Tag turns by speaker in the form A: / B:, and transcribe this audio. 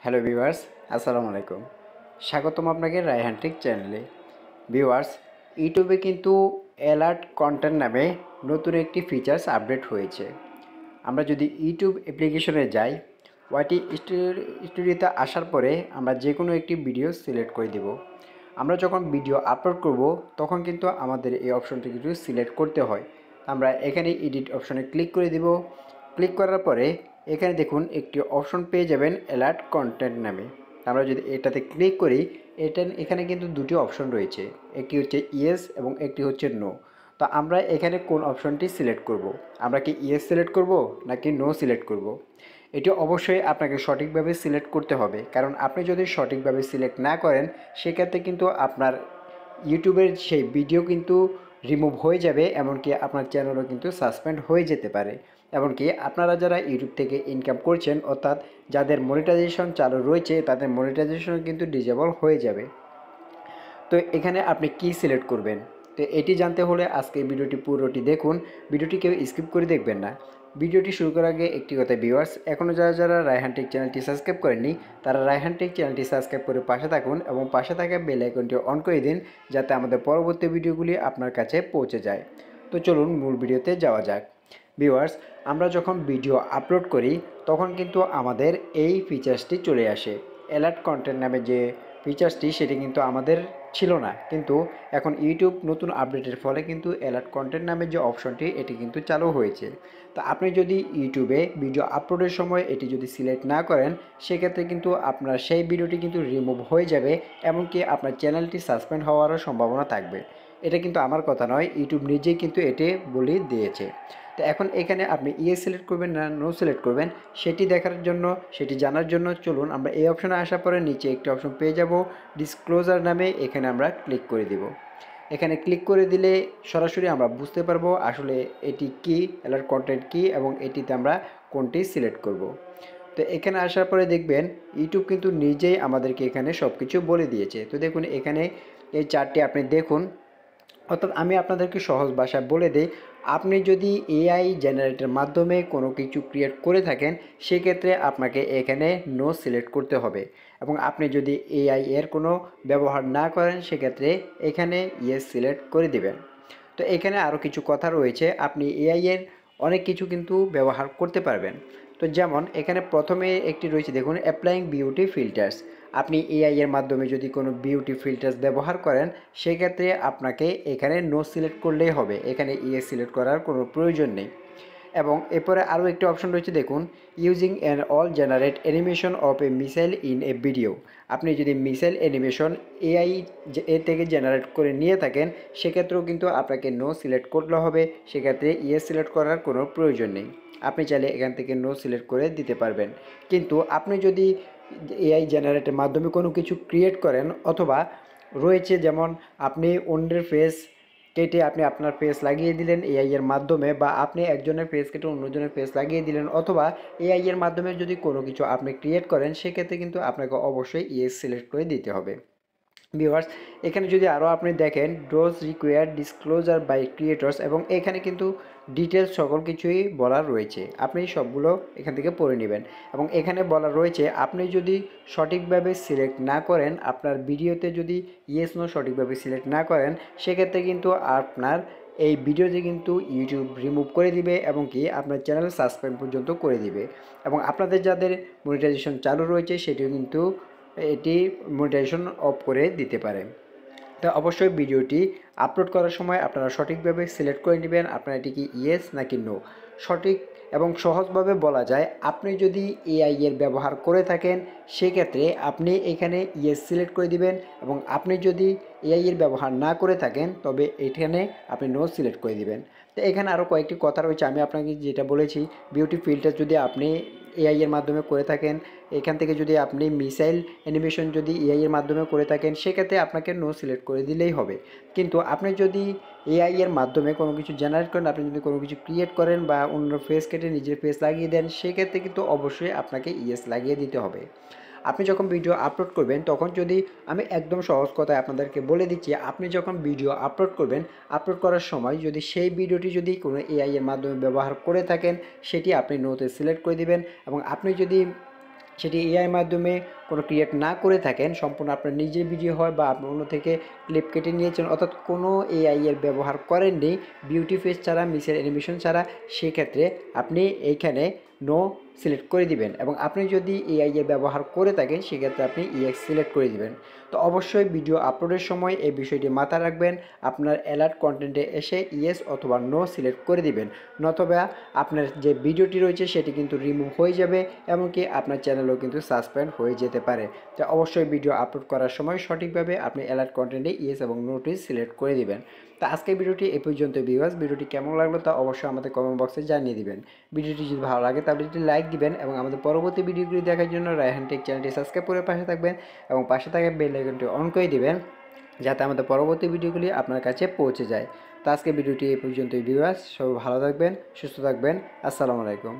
A: Hello viewers, আসসালামু আলাইকুম। স্বাগতম আপনাকে রায়হান টেক চ্যানেলে। ভিউয়ার্স, ইউটিউবে কিন্তু অ্যালার্ট কন্টেন্ট নামে নতুন একটি ফিচার্স আপডেট হয়েছে। আমরা যদি ইউটিউব অ্যাপ্লিকেশনে যাই, ওয়াইটি স্টুডিওতে আসার পরে আমরা যে কোনো একটি ভিডিও সিলেক্ট করে দেব। আমরা যখন ভিডিও আপলোড করব তখন কিন্তু আমাদের এই অপশনটি কিন্তু সিলেক্ট করতে হয়। আমরা এখানে এডিট অপশনে ক্লিক করে দেব। ক্লিক করার পরে এখানে দেখুন একটি অপশন পেয়ে যাবেন অ্যালার্ট কন্টেন্ট নামে। আমরা যদি এটাতে ক্লিক করি, এখানে কিন্তু দুটি অপশন রয়েছে, একটি হচ্ছে ইয়েস এবং একটি হচ্ছে নো। তো আমরা এখানে কোন অপশনটি সিলেক্ট করব? আমরা কি ইয়েস সিলেক্ট করব নাকি নো সিলেক্ট করব? এটি অবশ্যই আপনাকে সঠিকভাবে সিলেক্ট করতে হবে, কারণ আপনি যদি সঠিকভাবে সিলেক্ট না করেন সেক্ষেত্রে কিন্তু আপনার ইউটিউবের সেই ভিডিও কিন্তু রিমুভ হয়ে যাবে, এমনকি আপনার চ্যানেলও কিন্তু সাসপেন্ড হয়ে যেতে পারে। এমনকি আপনারা যারা ইউটিউব থেকে ইনকাম করছেন, অর্থাৎ যাদের মনিটাইজেশন চালু রয়েছে, তাদের মনিটাইজেশন কিন্তু ডিজেবল হয়ে যাবে। তো এখানে আপনি কি সিলেক্ট করবেন? তো এটি জানতে হলে আজকে ভিডিওটি পুরোটি দেখুন, ভিডিওটি কেউ স্কিপ করে দেখবেন না। ভিডিওটি শুরু করার আগে একটি কথা ভিউয়ার্স, এখনও যারা রায়হান টেক চ্যানেলটি সাবস্ক্রাইব করেননি তারা রায়হান টেক চ্যানেলটি সাবস্ক্রাইব করে পাশে থাকুন এবং পাশে থাকা বেল আইকনটি অন করে দিন, যাতে আমাদের পরবর্তী ভিডিওগুলি আপনার কাছে পৌঁছে যায়। তো চলুন মূল ভিডিওতে যাওয়া যাক। ভিউয়ার্স, আমরা যখন ভিডিও আপলোড করি তখন কিন্তু আমাদের এই ফিচার্সটি চলে আসে। অ্যালার্ট কন্টেন্ট নামে যে ফিচার্সটি সেটি কিন্তু আমাদের ছিল না, কিন্তু এখন ইউটিউব নতুন আপডেটের ফলে কিন্তু অ্যালার্ট কন্টেন্ট নামে যে অপশনটি এটি কিন্তু চালু হয়েছে। তো আপনি যদি ইউটিউবে ভিডিও আপলোডের সময় এটি যদি সিলেক্ট না করেন সেক্ষেত্রে কিন্তু আপনার সেই ভিডিওটি কিন্তু রিমুভ হয়ে যাবে, এমনকি আপনার চ্যানেলটি সাসপেন্ড হওয়ারও সম্ভাবনা থাকবে। এটা কিন্তু আমার কথা নয়, ইউটিউব নিজেই কিন্তু এটি বলে দিয়েছে। তো এখন এখানে আপনি ইয়েস সিলেক্ট করবেন না নো সিলেক্ট করবেন সেটি দেখার জন্য, সেটি জানার জন্য চলুন আমরা এই অপশনে আসার পরে নিচে একটি অপশন পেয়ে যাব ডিসক্লোজার নামে, এখানে আমরা ক্লিক করে দিব। এখানে ক্লিক করে দিলে সরাসরি আমরা বুঝতে পারবো আসলে এটি কি, অ্যালার্ট কন্টেন্ট কি এবং এটিতে আমরা কোনটি সিলেক্ট করব। তো এখানে আসার পরে দেখবেন ইউটিউব কিন্তু নিজেই আমাদেরকে এখানে সব কিছু বলে দিয়েছে। তো দেখুন এখানে এই চারটি আপনি দেখুন, অর্থাৎ আমি আপনাদেরকে সহজ ভাষায় বলে দিই, আপনি যদি এআই জেনারেটের মাধ্যমে কোনো কিছু ক্রিয়েট করে থাকেন সেক্ষেত্রে আপনাকে এখানে নো সিলেক্ট করতে হবে, এবং আপনি যদি এআই এর কোনো ব্যবহার না করেন সেক্ষেত্রে এখানে ইয়েস সিলেক্ট করে দিবেন। তো এখানে আরও কিছু কথা রয়েছে, আপনি এআই এর অনেক কিছু কিন্তু ব্যবহার করতে পারবেন। তো যেমন এখানে প্রথমে একটি রয়েছে দেখুন অ্যাপ্লাইং বিউটি ফিল্টার্স। আপনি এআই এর মাধ্যমে যদি কোনো বিউটি ফিল্টার্স ব্যবহার করেন সেক্ষেত্রে আপনাকে এখানে নো সিলেক্ট করলেই হবে, এখানে ইয়েস সিলেক্ট করার কোনো প্রয়োজন নেই। এবং এরপরে আরও একটি অপশন রয়েছে দেখুন using an all generate animation of A missile in a video. আপনি যদি মিসাইল অ্যানিমেশন এআই এ থেকে জেনারেট করে নিয়ে থাকেন সেক্ষেত্রেও কিন্তু আপনাকে নো সিলেক্ট করলে হবে, সেক্ষেত্রে ইয়েস সিলেক্ট করার কোনো প্রয়োজন নেই। আপনি চাইলে এখান থেকে নো সিলেক্ট করে দিতে পারবেন। কিন্তু আপনি যদি এআই জেনারেটের মাধ্যমে কোনো কিছু ক্রিয়েট করেন, অথবা রয়েছে যেমন আপনি অন্যের ফেস কেটে আপনি আপনার ফেস লাগিয়ে দিলেন এআই এর মাধ্যমে, বা আপনি একজনের ফেস কেটে অন্যজনের ফেস লাগিয়ে দিলেন, অথবা এআই এর মাধ্যমে যদি কোনো কিছু আপনি ক্রিয়েট করেন সেক্ষেত্রে কিন্তু আপনাকে অবশ্যই ইয়েস সিলেক্ট করে দিতে হবে। ভিউয়ার্স, এখানে যদি আরও আপনি দেখেন does required disclosure by creators, এবং এখানে কিন্তু ডিটেলস সকল কিছুই বলা রয়েছে, আপনি সবগুলো এখান থেকে পড়ে নেবেন। এবং এখানে বলা রয়েছে আপনি যদি সঠিকভাবে সিলেক্ট না করেন, আপনার ভিডিওতে যদি ইয়েস নো সঠিকভাবে সিলেক্ট না করেন সেক্ষেত্রে কিন্তু আপনার এই ভিডিওতে কিন্তু ইউটিউব রিমুভ করে দিবে, এবং কি আপনার চ্যানেল সাসপেন্ড পর্যন্ত করে দিবে। এবং আপনাদের যাদের মনিটাইজেশন চালু রয়েছে সেটিও কিন্তু এটি মনিটাইজেশন অফ করে দিতে পারে। তো অবশ্যই ভিডিওটি আপলোড করার সময় আপনারা সঠিকভাবে সিলেক্ট করে নেবেন আপনারা এটি কি ইয়েস নাকি নো। সঠিক এবং সহজভাবে বলা যায়, আপনি যদি এআই এর ব্যবহার করে থাকেন সেক্ষেত্রে আপনি এখানে ইয়েস সিলেক্ট করে দিবেন, এবং আপনি যদি এআই এর ব্যবহার না করে থাকেন তবে এখানে আপনি নো সিলেক্ট করে দিবেন। তো এখানে আরও কয়েকটি কথা রয়েছে, আমি আপনাকে যেটা বলেছি বিউটি ফিল্টার যদি আপনি এআই এর মাধ্যমে করে থাকেন, এখান থেকে যদি আপনি মিসাইল অ্যানিমেশন যদি এআই এর মাধ্যমে করে থাকেন সেক্ষেত্রে আপনাকে নো সিলেক্ট করে দিলেই হবে। কিন্তু আপনি যদি এআই এর মাধ্যমে কোনো কিছু জেনারেট করেন, আপনি যদি কোনো কিছু ক্রিয়েট করেন বা অন্য ফেস কেটে নিজের ফেস লাগিয়ে দেন সেক্ষেত্রে কিন্তু অবশ্যই আপনাকে ইয়েস লাগিয়ে দিতে হবে। আপনি যখন ভিডিও আপলোড করবেন তখন যদি, আমি একদম সহজ কথায় আপনাদেরকে বলে দিচ্ছি, আপনি যখন ভিডিও আপলোড করবেন আপলোড করার সময় যদি সেই ভিডিওটি যদি কোনো এআই এর মাধ্যমে ব্যবহার করে থাকেন সেটি আপনি নোতে সিলেক্ট করে দিবেন। এবং আপনি যদি সেটি এআই মাধ্যমে কোনো ক্রিয়েট না করে থাকেন, সম্পূর্ণ আপনার নিজের ভিডিও হয় বা আপনি অন্য থেকে ক্লিপ কেটে নিয়েছেন, অর্থাৎ কোনো এআই এর ব্যবহার করেননি, বিউটি ফেস ছাড়া, মিসের অ্যানিমেশন ছাড়া, সেক্ষেত্রে আপনি এইখানে নো সিলেক্ট করে দিবেন। এবং আপনি যদি এআই এর ব্যবহার করে থাকেন সেক্ষেত্রে আপনি ইএক্স সিলেক্ট করে দিবেন। তো অবশ্যই ভিডিও আপলোডের সময় এই বিষয়টি মাথায় রাখবেন। আপনার অ্যালার্ট কন্টেন্টে এসে ইয়েস অথবা নো সিলেক্ট করে দিবেন, নতুবা আপনার যে ভিডিওটি রয়েছে সেটি কিন্তু রিমুভ হয়ে যাবে, এমনকি আপনার চ্যানেলও কিন্তু সাসপেন্ড হয়ে যেতে পারে। তো অবশ্যই ভিডিও আপলোড করার সময় সঠিকভাবে আপনি অ্যালার্ট কন্টেন্টে ইয়েস এবং নোটি সিলেক্ট করে দিবেন। তো আজকের ভিডিওটি এই পর্যন্ত ভিউয়ার্স, ভিডিওটি কেমন লাগলো তা অবশ্যই আমাদের কমেন্ট বক্সে জানিয়ে দিবেন। ভিডিওটি যদি ভালো লাগে তাহলে একটি লাইক দিবেন এবং আমাদের পরবর্তী ভিডিওগুলি দেখার জন্য রায়হান টেক চ্যানেলটি সাবস্ক্রাইব করে পাশে থাকবেন এবং পাশে থাকা বেল আইকনটি অন করে দিবেন, যাতে আমাদের পরবর্তী ভিডিওগুলি আপনার কাছে পৌঁছে যায়। তো আজকে ভিডিওটি এই পর্যন্তই ভিউয়ার্স, সবাই ভালো থাকবেন, সুস্থ থাকবেন। আসসালামু আলাইকুম।